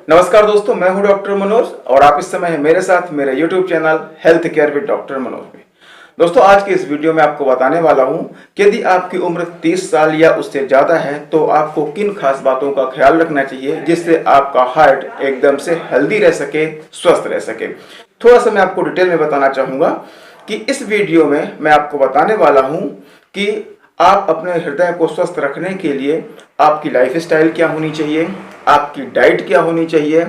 नमस्कार दोस्तों, मैं हूं डॉक्टर मनोज और आप इस समय हैं मेरे साथ मेरे YouTube channel health care with doctor Manoj में। दोस्तों, आज के इस वीडियो में आपको बताने वाला हूं कि यदि आपकी उम्र 30 साल या उससे ज़्यादा है तो आपको किन खास बातों का ख्याल रखना चाहिए जिससे आपका हार्ट एकदम से हेल्दी रह सके, स्वस्थ रह सके। थोड़ा सा मैं आपको डिटेल में बताना चाहूँगा कि इस वीडियो में मैं आपको बताने वाला हूँ कि आप अपने हृदय को स्वस्थ रखने के लिए आपकी लाइफस्टाइल क्या होनी चाहिए, आपकी डाइट क्या होनी चाहिए,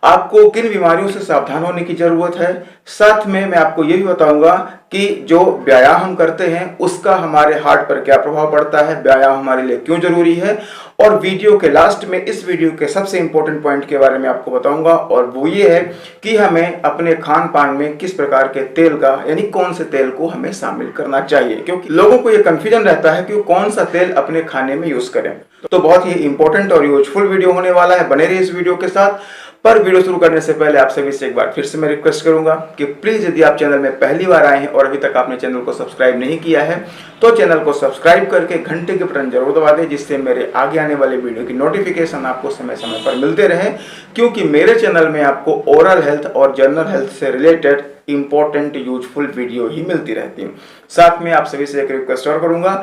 आपको किन बीमारियों से सावधान होने की जरूरत है। साथ में मैं आपको ये भी बताऊंगा कि जो व्यायाम हम करते हैं उसका हमारे हार्ट पर क्या प्रभाव पड़ता है, व्यायाम हमारे लिए क्यों जरूरी है। और वीडियो के लास्ट में इस वीडियो के सबसे इंपॉर्टेंट पॉइंट के बारे में आपको बताऊंगा और वो ये है कि हमें अपने खान पान में किस प्रकार के तेल का यानी कौन से तेल को हमें शामिल करना चाहिए, क्योंकि लोगों को ये कंफ्यूजन रहता है कि कौन सा तेल अपने खाने में यूज करें। तो बहुत ही इंपॉर्टेंट और यूजफुल वीडियो होने वाला है, बने रहिए इस वीडियो के साथ। पर वीडियो शुरू करने से पहले आप सभी से एक बार फिर से मैं रिक्वेस्ट करूंगा कि प्लीज यदि आप चैनल में पहली बार आए हैं और अभी तक आपने चैनल को सब्सक्राइब नहीं किया है तो चैनल को सब्सक्राइब करके घंटे के बटन जरूर दबा दें, जिससे मेरे आगे आने वाले वीडियो की नोटिफिकेशन आपको समय समय पर मिलते रहे। क्योंकि मेरे चैनल में आपको ओरल हेल्थ और जनरल हेल्थ से रिलेटेड इंपॉर्टेंट यूजफुल वीडियो ही मिलती रहती है। साथ में आप सभी से एक रिक्वेस्ट और करूंगा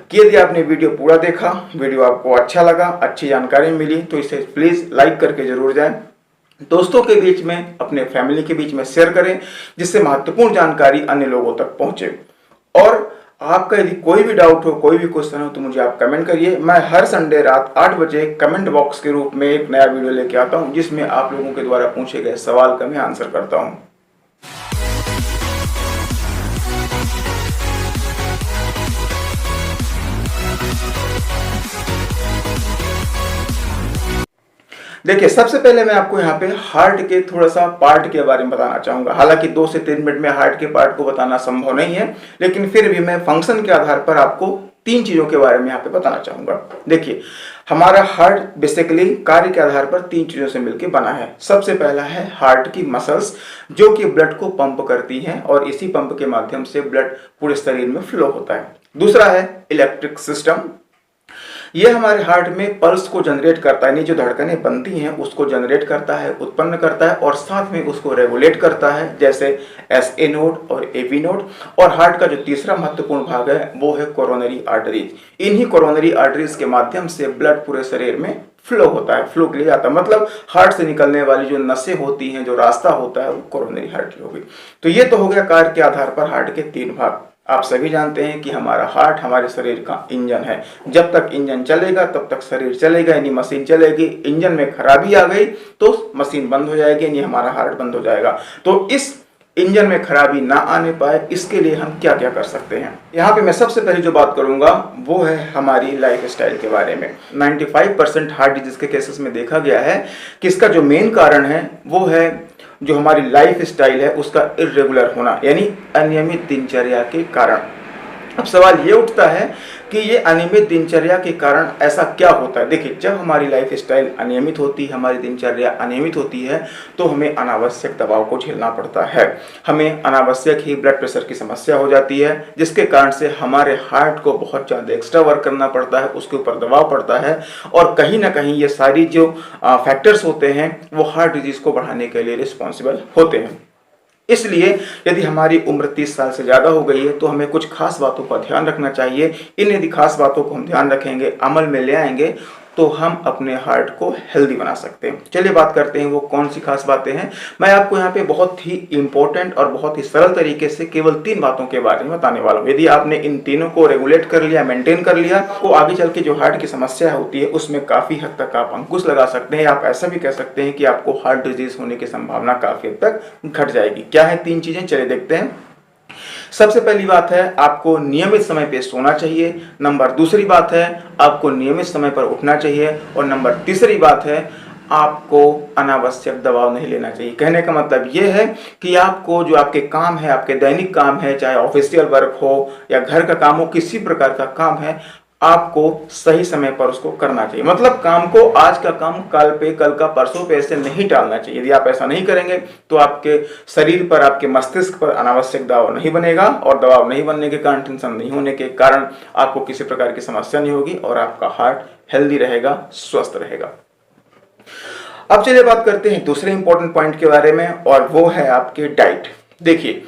कि यदि आपने वीडियो पूरा देखा, वीडियो आपको अच्छा लगा, अच्छी जानकारी मिली तो इसे प्लीज लाइक करके जरूर जाएं, दोस्तों के बीच में, अपने फैमिली के बीच में शेयर करें, जिससे महत्वपूर्ण जानकारी अन्य लोगों तक पहुंचे। और आपका यदि कोई भी डाउट हो, कोई भी क्वेश्चन हो तो मुझे आप कमेंट करिए। मैं हर संडे रात 8 बजे कमेंट बॉक्स के रूप में एक नया वीडियो लेके आता हूं जिसमें आप लोगों के द्वारा पूछे गए सवाल का मैं आंसर करता हूं। देखिए, सबसे पहले मैं आपको यहाँ पे हार्ट के थोड़ा सा पार्ट के बारे में बताना चाहूंगा। हालांकि 2 से 3 मिनट में हार्ट के पार्ट को बताना संभव नहीं है, लेकिन फिर भी मैं फंक्शन के आधार पर आपको 3 चीजों के बारे में यहाँ पे बताना चाहूंगा। देखिए, हमारा हार्ट बेसिकली कार्य के आधार पर 3 चीजों से मिलकर बना है। सबसे पहला है हार्ट की मसल्स, जो कि ब्लड को पंप करती हैं और इसी पंप के माध्यम से ब्लड पूरे शरीर में फ्लो होता है। दूसरा है इलेक्ट्रिक सिस्टम, ये हमारे हार्ट में पल्स को जनरेट करता है, यानी जो धड़कनें बनती हैं उसको जनरेट करता है, उत्पन्न करता है और साथ में उसको रेगुलेट करता है, जैसे SA नोड और AP नोड। और हार्ट का जो तीसरा महत्वपूर्ण भाग है वो है कोरोनरी आर्टरीज। इन्हीं कोरोनरी आर्टरीज के माध्यम से ब्लड पूरे शरीर में फ्लो होता है, फ्लो के लिए जाता है। मतलब हार्ट से निकलने वाली जो नसें होती हैं, जो रास्ता होता है वो कोरोनरी आर्टरी हो गई। तो ये तो हो गया कार्य के आधार पर हार्ट के 3 भाग। आप सभी जानते हैं कि हमारा हार्ट हमारे शरीर का इंजन है। जब तक इंजन चलेगा तब तक शरीर चलेगा, यानी मशीन चलेगी। इंजन में खराबी आ गई तो मशीन बंद हो जाएगी, यानी हमारा हार्ट बंद हो जाएगा। तो इस इंजन में खराबी ना आने पाए इसके लिए हम क्या क्या कर सकते हैं। यहाँ पे मैं सबसे पहले जो बात करूंगा वो है हमारी लाइफ स्टाइल के बारे में। 95% हार्ट डिजीज के केसेस में देखा गया है कि इसका जो मेन कारण है वो है जो हमारी लाइफ स्टाइल है उसका इर्रेगुलर होना, यानी अनियमित दिनचर्या के कारण। अब सवाल ये उठता है कि ये अनियमित दिनचर्या के कारण ऐसा क्या होता है। देखिए, जब हमारी लाइफ स्टाइल अनियमित होती है, हमारी दिनचर्या अनियमित होती है तो हमें अनावश्यक दबाव को झेलना पड़ता है। हमें अनावश्यक ही ब्लड प्रेशर की समस्या हो जाती है, जिसके कारण से हमारे हार्ट को बहुत ज़्यादा एक्स्ट्रा वर्क करना पड़ता है, उसके ऊपर दबाव पड़ता है। और कहीं ना कहीं ये सारी जो फैक्टर्स होते हैं वो हार्ट डिजीज को बढ़ाने के लिए रिस्पॉन्सिबल होते हैं। इसलिए यदि हमारी उम्र 30 साल से ज़्यादा हो गई है तो हमें कुछ खास बातों का ध्यान रखना चाहिए। यदि खास बातों को हम ध्यान रखेंगे, अमल में ले आएंगे तो हम अपने हार्ट को हेल्दी बना सकते हैं। चलिए बात करते हैं वो कौन सी खास बातें हैं। मैं आपको यहाँ पे बहुत ही इंपॉर्टेंट और बहुत ही सरल तरीके से केवल 3 बातों के बारे में बताने वाला हूँ। यदि आपने इन तीनों को रेगुलेट कर लिया, मेंटेन कर लिया, तो आगे चल के जो हार्ट की समस्या होती है उसमें काफ़ी हद तक आप अंकुश लगा सकते हैं। आप ऐसा भी कह सकते हैं कि आपको हार्ट डिजीज होने की संभावना काफ़ी हद तक घट जाएगी। क्या है 3 चीज़ें, चलिए देखते हैं। सबसे पहली बात है आपको नियमित समय पे सोना चाहिए। दूसरी बात है आपको नियमित समय पर उठना चाहिए। और तीसरी बात है आपको अनावश्यक दबाव नहीं लेना चाहिए। कहने का मतलब ये है कि आपको जो आपके काम है, आपके दैनिक काम है, चाहे ऑफिशियल वर्क हो या घर का काम हो, किसी प्रकार का काम है, आपको सही समय पर उसको करना चाहिए। मतलब काम को, आज का काम कल पे, कल का परसों पे ऐसे नहीं टालना चाहिए। यदि आप ऐसा नहीं करेंगे तो आपके शरीर पर, आपके मस्तिष्क पर अनावश्यक दबाव नहीं बनेगा और दबाव नहीं बनने के कारण, टेंशन नहीं होने के कारण आपको किसी प्रकार की समस्या नहीं होगी और आपका हार्ट हेल्दी रहेगा, स्वस्थ रहेगा। अब चलिए बात करते हैं दूसरे इंपॉर्टेंट पॉइंट के बारे में, और वो है आपके डाइट। देखिए,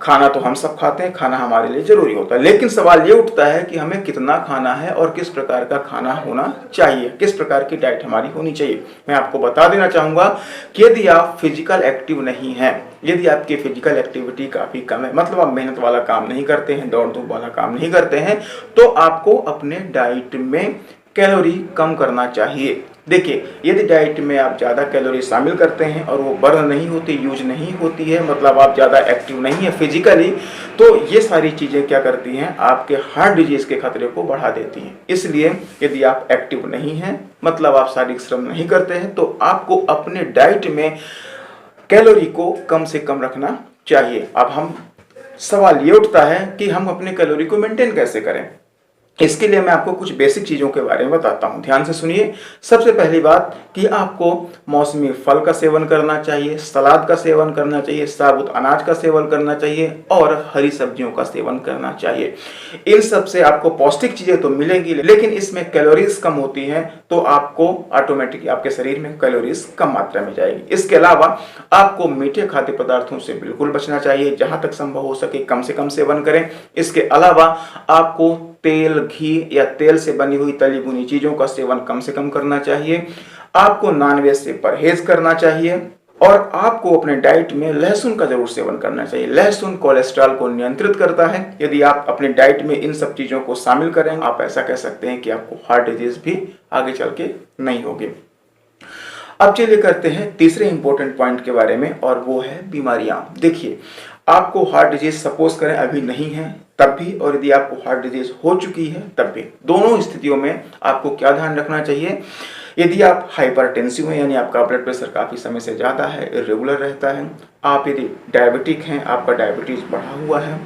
खाना तो हम सब खाते हैं, खाना हमारे लिए जरूरी होता है, लेकिन सवाल ये उठता है कि हमें कितना खाना है और किस प्रकार का खाना होना चाहिए, किस प्रकार की डाइट हमारी होनी चाहिए। मैं आपको बता देना चाहूंगा कि यदि आप फिजिकल एक्टिव नहीं हैं, यदि आपकी फिजिकल एक्टिविटी काफी कम है, मतलब आप मेहनत वाला काम नहीं करते हैं, दौड़ धूप वाला काम नहीं करते हैं, तो आपको अपने डाइट में कैलोरी कम करना चाहिए। देखिए, यदि डाइट में आप ज़्यादा कैलोरी शामिल करते हैं और वो बर्न नहीं होती, यूज नहीं होती है, मतलब आप ज़्यादा एक्टिव नहीं है फिजिकली, तो ये सारी चीज़ें क्या करती हैं, आपके हार्ट डिजीज के खतरे को बढ़ा देती हैं। इसलिए यदि आप एक्टिव नहीं हैं, मतलब आप शारीरिक श्रम नहीं करते हैं, तो आपको अपने डाइट में कैलोरी को कम से कम रखना चाहिए। अब हम सवाल ये उठता है कि हम अपने कैलोरी को मेंटेन कैसे करें। इसके लिए मैं आपको कुछ बेसिक चीज़ों के बारे में बताता हूं, ध्यान से सुनिए। सबसे पहली बात कि आपको मौसमी फल का सेवन करना चाहिए, सलाद का सेवन करना चाहिए, साबुत अनाज का सेवन करना चाहिए और हरी सब्जियों का सेवन करना चाहिए। इन सब से आपको पौष्टिक चीज़ें तो मिलेंगी, लेकिन इसमें कैलोरीज कम होती हैं, तो आपको ऑटोमेटिकली आपके शरीर में कैलोरीज कम मात्रा में जाएगी। इसके अलावा आपको मीठे खाद्य पदार्थों से बिल्कुल बचना चाहिए, जहां तक संभव हो सके कम से कम सेवन करें। इसके अलावा आपको तेल, घी या तेल से बनी हुई तली भुनी चीजों का सेवन कम से कम करना चाहिए। आपको नॉनवेज से परहेज करना चाहिए और आपको अपने डाइट में लहसुन का जरूर सेवन करना चाहिए। लहसुन कोलेस्ट्रॉल को नियंत्रित करता है। यदि आप अपने डाइट में इन सब चीजों को शामिल करें, आप ऐसा कह सकते हैं कि आपको हार्ट डिजीज भी आगे चल के नहीं होगी। अब चलिए करते हैं तीसरे इंपॉर्टेंट पॉइंट के बारे में, और वो है बीमारियां। देखिए, आपको हार्ट डिजीज सपोज करें अभी नहीं है तब भी, और यदि आपको हार्ट डिजीज हो चुकी है तब भी, दोनों स्थितियों में आपको क्या ध्यान रखना चाहिए। यदि आप हाइपरटेंसिव हैं, यानी आपका ब्लड प्रेशर काफी समय से ज्यादा है, इरेगुलर रहता है, आप यदि डायबिटिक हैं, आपका डायबिटीज बढ़ा हुआ है,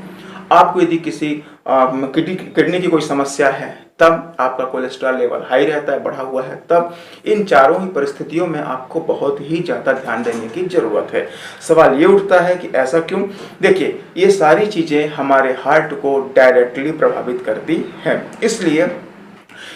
आपको यदि किसी किडनी की कोई समस्या है, तब आपका कोलेस्ट्रॉल लेवल हाई रहता है, बढ़ा हुआ है, तब इन चारों ही परिस्थितियों में आपको बहुत ही ज़्यादा ध्यान देने की ज़रूरत है। सवाल ये उठता है कि ऐसा क्यों। देखिए, ये सारी चीज़ें हमारे हार्ट को डायरेक्टली प्रभावित करती हैं, इसलिए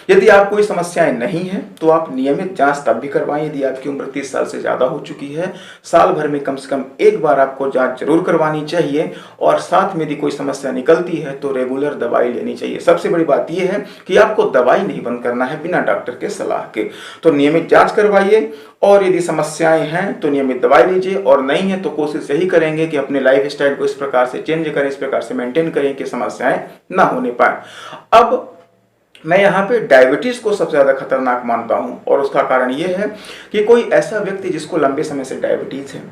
यदि आप कोई समस्याएं नहीं हैं तो आप नियमित जांच तब भी करवाएं। यदि आपकी उम्र 30 साल से ज़्यादा हो चुकी है, साल भर में कम से कम एक बार आपको जांच जरूर करवानी चाहिए, और साथ में यदि कोई समस्या निकलती है तो रेगुलर दवाई लेनी चाहिए। सबसे बड़ी बात यह है कि आपको दवाई नहीं बंद करना है बिना डॉक्टर के सलाह के, तो नियमित जाँच करवाइए, और यदि समस्याएं हैं तो नियमित दवाई लीजिए, और नहीं है तो कोशिश यही करेंगे कि अपने लाइफ स्टाइल को इस प्रकार से चेंज करें, इस प्रकार से मेंटेन करें कि समस्याएं ना होने पाए। अब मैं यहाँ पे डायबिटीज को सबसे ज्यादा खतरनाक मानता हूँ, और उसका कारण ये है कि कोई ऐसा व्यक्ति जिसको लंबे समय से डायबिटीज है,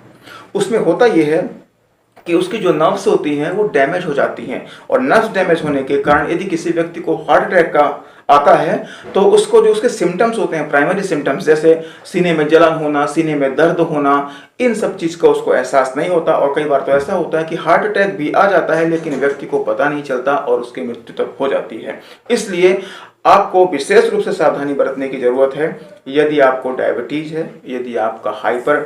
उसमें होता यह है कि उसकी जो नर्व्स होती हैं वो डैमेज हो जाती हैं, और नर्व्स डैमेज होने के कारण यदि किसी व्यक्ति को हार्ट अटैक का आता है तो उसको जो उसके सिम्टम्स होते हैं, प्राइमरी सिम्टम्स, जैसे सीने में जलन होना, सीने में दर्द होना, इन सब चीज़ का उसको एहसास नहीं होता, और कई बार तो ऐसा होता है कि हार्ट अटैक भी आ जाता है लेकिन व्यक्ति को पता नहीं चलता और उसकी मृत्यु तक हो जाती है। इसलिए आपको विशेष रूप से सावधानी बरतने की जरूरत है। यदि आपको डायबिटीज है, यदि आपका हाइपर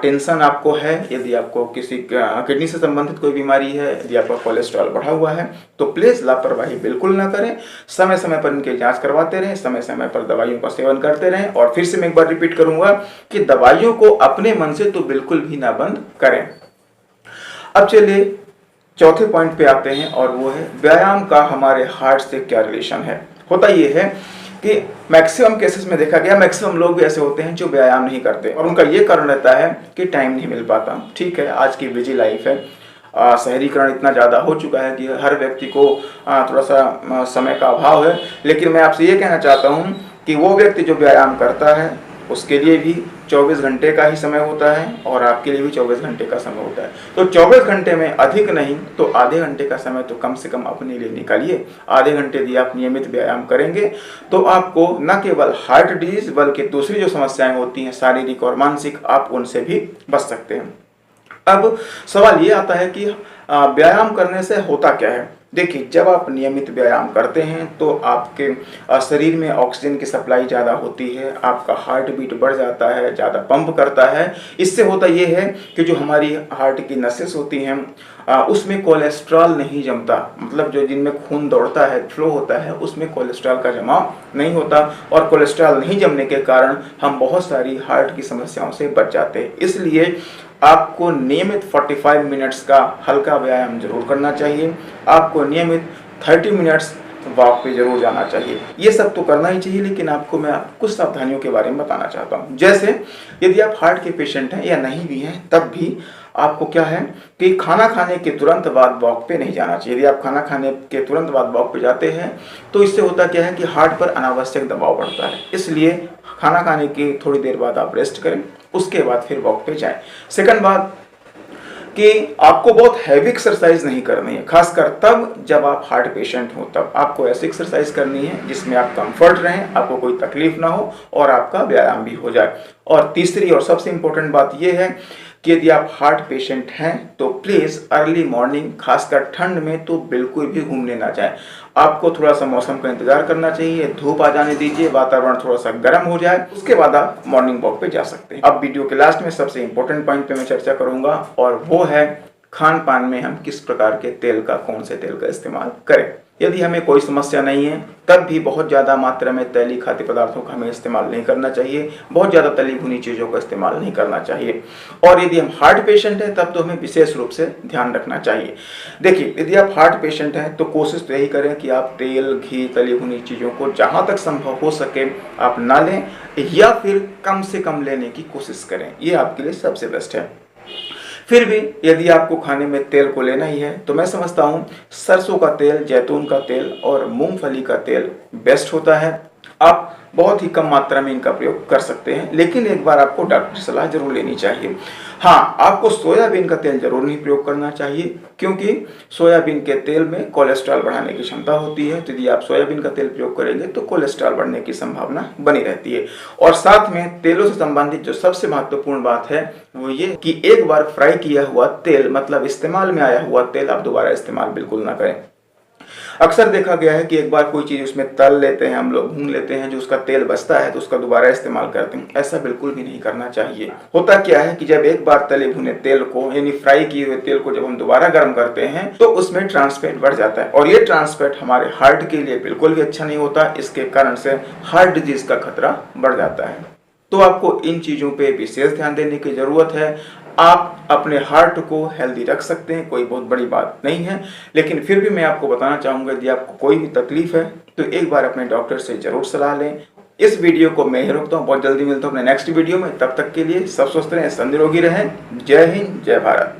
टेंशन आपको है, यदि आपको किसी किडनी से संबंधित कोई बीमारी है, यदि आपका कोलेस्ट्रॉल बढ़ा हुआ है, तो प्लीज लापरवाही बिल्कुल ना करें। समय समय पर इनकी जांच करवाते रहें, समय समय पर दवाइयों का सेवन करते रहें, और फिर से मैं एक बार रिपीट करूंगा कि दवाइयों को अपने मन से तो बिल्कुल भी ना बंद करें। अब चलिए चौथे पॉइंट पे आते हैं, और वो है व्यायाम का हमारे हार्ट से क्या रिलेशन है। होता ये है कि मैक्सिमम केसेस में देखा गया, मैक्सिमम लोग भी ऐसे होते हैं जो व्यायाम नहीं करते, और उनका ये कारण रहता है कि टाइम नहीं मिल पाता। ठीक है, आज की बिजी लाइफ है, शहरीकरण इतना ज़्यादा हो चुका है कि हर व्यक्ति को थोड़ा सा समय का अभाव है, लेकिन मैं आपसे ये कहना चाहता हूँ कि वो व्यक्ति जो व्यायाम करता है उसके लिए भी 24 घंटे का ही समय होता है, और आपके लिए भी 24 घंटे का समय होता है। तो 24 घंटे में अधिक नहीं तो आधे घंटे का समय तो कम से कम अपने लिए निकालिए। आधे घंटे यदि आप नियमित व्यायाम करेंगे तो आपको न केवल हार्ट डिजीज बल्कि दूसरी जो समस्याएं होती हैं शारीरिक और मानसिक, आप उनसे भी बच सकते हैं। अब सवाल ये आता है कि व्यायाम करने से होता क्या है। देखिए, जब आप नियमित व्यायाम करते हैं तो आपके शरीर में ऑक्सीजन की सप्लाई ज़्यादा होती है, आपका हार्ट बीट बढ़ जाता है, ज़्यादा पंप करता है। इससे होता ये है कि जो हमारी हार्ट की नसें होती हैं उसमें कोलेस्ट्रॉल नहीं जमता, मतलब जो जिनमें खून दौड़ता है, फ्लो होता है, उसमें कोलेस्ट्रॉल का जमाव नहीं होता और कोलेस्ट्रॉल नहीं जमने के कारण हम बहुत सारी हार्ट की समस्याओं से बच जाते हैं। इसलिए आपको नियमित 45 मिनट्स का हल्का व्यायाम जरूर करना चाहिए। आपको नियमित 30 मिनट्स वॉक पे जरूर जाना चाहिए। ये सब तो करना ही चाहिए, लेकिन आपको मैं कुछ सावधानियों के बारे में बताना चाहता हूँ। जैसे यदि आप हार्ट के पेशेंट हैं या नहीं भी हैं, तब भी आपको क्या है कि खाना खाने के तुरंत बाद वॉक पे नहीं जाना चाहिए। यदि आप खाना खाने के तुरंत बाद वॉक पे जाते हैं तो इससे होता क्या है कि हार्ट पर अनावश्यक दबाव बढ़ता है। इसलिए खाना खाने की थोड़ी देर बाद आप रेस्ट करें, उसके बाद फिर वॉक पे जाएं। सेकंड बात कि आपको बहुत हैवी एक्सरसाइज नहीं करनी है, खासकर तब जब आप हार्ट पेशेंट हो। तब आपको ऐसी एक्सरसाइज करनी है जिसमें आप कंफर्ट रहें, आपको कोई तकलीफ ना हो और आपका व्यायाम भी हो जाए। और तीसरी और सबसे इंपॉर्टेंट बात यह है कि यदि आप हार्ट पेशेंट हैं तो प्लीज़ अर्ली मॉर्निंग, खासकर ठंड में तो बिल्कुल भी घूमने ना जाएं। आपको थोड़ा सा मौसम का इंतजार करना चाहिए, धूप आ जाने दीजिए, वातावरण थोड़ा सा गर्म हो जाए, उसके बाद आप मॉर्निंग वॉक पे जा सकते हैं। अब वीडियो के लास्ट में सबसे इंपॉर्टेंट पॉइंट पे मैं चर्चा करूंगा और वो है खान पान में हम किस प्रकार के तेल का, कौन से तेल का इस्तेमाल करें। यदि हमें कोई समस्या नहीं है तब भी बहुत ज़्यादा मात्रा में तैलीय खाद्य पदार्थों का हमें इस्तेमाल नहीं करना चाहिए, बहुत ज़्यादा तली भुनी चीज़ों का इस्तेमाल नहीं करना चाहिए। और यदि हम हार्ट पेशेंट हैं तब तो हमें विशेष रूप से ध्यान रखना चाहिए। देखिए, यदि आप हार्ट पेशेंट हैं तो कोशिश तो यही करें कि आप तेल, घी, तली भुनी चीज़ों को जहाँ तक संभव हो सके आप ना लें या फिर कम से कम लेने की कोशिश करें। ये आपके लिए सबसे बेस्ट है। फिर भी यदि आपको खाने में तेल को लेना ही है तो मैं समझता हूँ सरसों का तेल, जैतून का तेल और मूंगफली का तेल बेस्ट होता है। आप बहुत ही कम मात्रा में इनका प्रयोग कर सकते हैं, लेकिन एक बार आपको डॉक्टर की सलाह जरूर लेनी चाहिए। हाँ, आपको सोयाबीन का तेल जरूर नहीं प्रयोग करना चाहिए, क्योंकि सोयाबीन के तेल में कोलेस्ट्रॉल बढ़ाने की क्षमता होती है। तो यदि आप सोयाबीन का तेल प्रयोग करेंगे तो कोलेस्ट्रॉल बढ़ने की संभावना बनी रहती है। और साथ में तेलों से संबंधित जो सबसे महत्वपूर्ण बात है वो ये कि एक बार फ्राई किया हुआ तेल, मतलब इस्तेमाल में आया हुआ तेल, आप दोबारा इस्तेमाल बिल्कुल ना करें। अक्सर देखा गया है कि एक बार कोई चीज़ उसमें तल लेते हैं हम लोग, भून लेते हैं, जो उसका तेल बचता है तो उसका दोबारा इस्तेमाल करते हैं। ऐसा बिल्कुल भी नहीं करना चाहिए। होता क्या है कि जब एक बार तले भुने तेल को, यानी फ्राई किए हुए तेल को जब हम दोबारा गर्म करते हैं तो उसमें ट्रांसफैट बढ़ जाता है और ये ट्रांसफैट हमारे हार्ट के लिए बिल्कुल भी अच्छा नहीं होता। इसके कारण से हार्ट डिजीज का खतरा बढ़ जाता है। तो आपको इन चीज़ों पे विशेष ध्यान देने की ज़रूरत है। आप अपने हार्ट को हेल्दी रख सकते हैं, कोई बहुत बड़ी बात नहीं है, लेकिन फिर भी मैं आपको बताना चाहूँगा यदि आपको कोई भी तकलीफ है तो एक बार अपने डॉक्टर से ज़रूर सलाह लें। इस वीडियो को मैं ही रोकता हूँ, बहुत जल्दी मिलता हूँ अपने नेक्स्ट वीडियो में। तब तक के लिए सब स्वस्थ रहें, सब निरोगी रहें। जय हिंद, जय भारत।